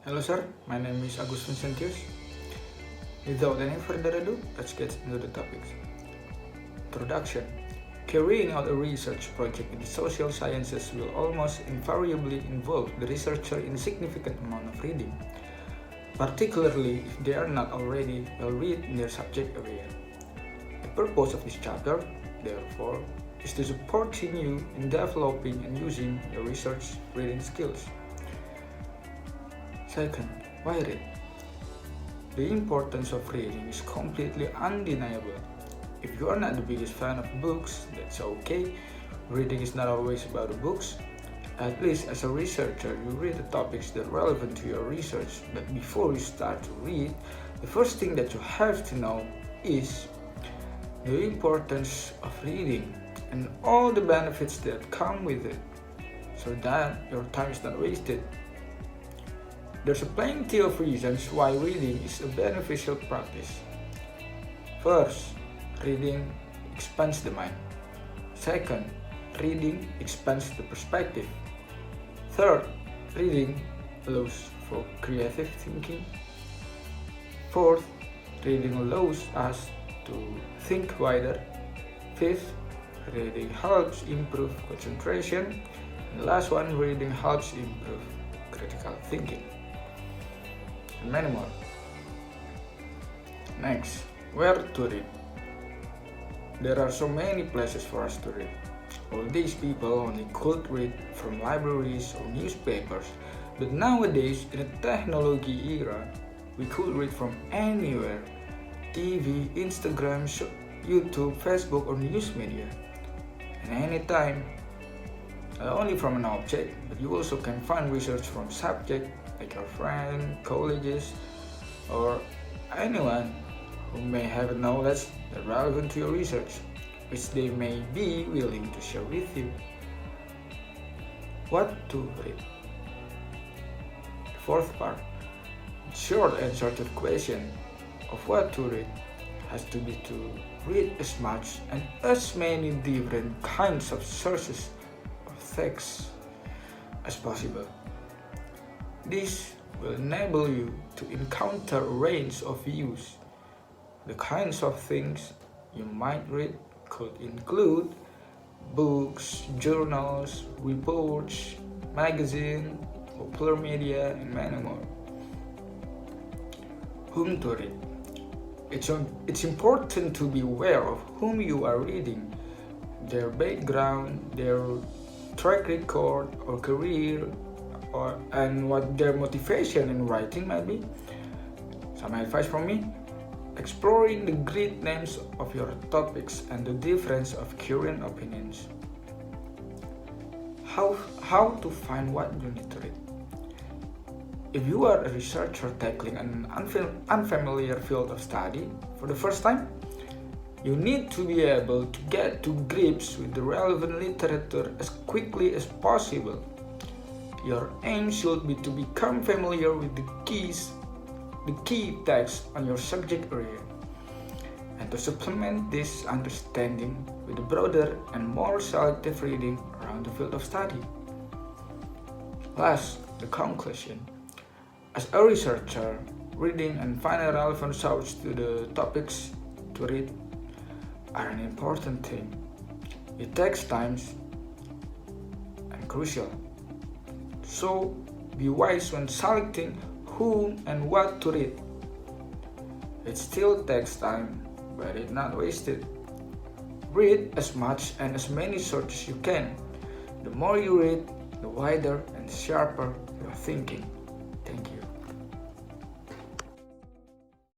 Hello sir, my name is Agus Vincentius. Without any further ado, let's get into the topics. Introduction. Carrying out a research project in the social sciences will almost invariably involve the researcher in a significant amount of reading, particularly if they are not already well read in their subject area. The purpose of this chapter, therefore, is to support you in developing and using your research reading skills. Second, why read? The importance of reading is completely undeniable. If you are not the biggest fan of books, that's okay. Reading is not always about the books. At least as a researcher, you read the topics that are relevant to your research. But before you start to read, the first thing that you have to know is the importance of reading and all the benefits that come with it, so that your time is not wasted. There's plenty of reasons why reading is a beneficial practice. First, reading expands the mind. Second, reading expands the perspective. Third, reading allows for creative thinking. Fourth, reading allows us to think wider. Fifth, reading helps improve concentration. And last one, reading helps improve critical thinking. And many more. Next, where to read? There are so many places for us to read. All these people only could read from libraries or newspapers, but nowadays in the technology era, we could read from anywhere: TV, Instagram, YouTube, Facebook, or news media. And anytime, not only from an object, but you also can find research from subject like your friend, colleagues, or anyone who may have knowledge that relevant to your research, which they may be willing to share with you. What to read? The fourth part, the short answer to the question of what to read has to be to read as much and as many different kinds of sources of text as possible. This will enable you to encounter a range of views. The kinds of things you might read could include books, journals, reports, magazines, popular media, and many more. Whom to read? It's important to be aware of whom you are reading, their background, their track record or career, and what their motivation in writing might be. Some advice from me: exploring the great names of your topics and the difference of current opinions. How to find what you need to read? If you are a researcher tackling an unfamiliar field of study for the first time, you need to be able to get to grips with the relevant literature as quickly as possible. Your aim should be to become familiar with the key texts on your subject area, and to supplement this understanding with a broader and more selective reading around the field of study. Last, the conclusion. As a researcher, reading and finding relevant sources to the topics to read are an important thing. It takes time and crucial. So be wise when selecting whom and what to read. It still takes time, but it's not wasted. Read as much and as many sources you can. The more you read, the wider and sharper your thinking. Thank you.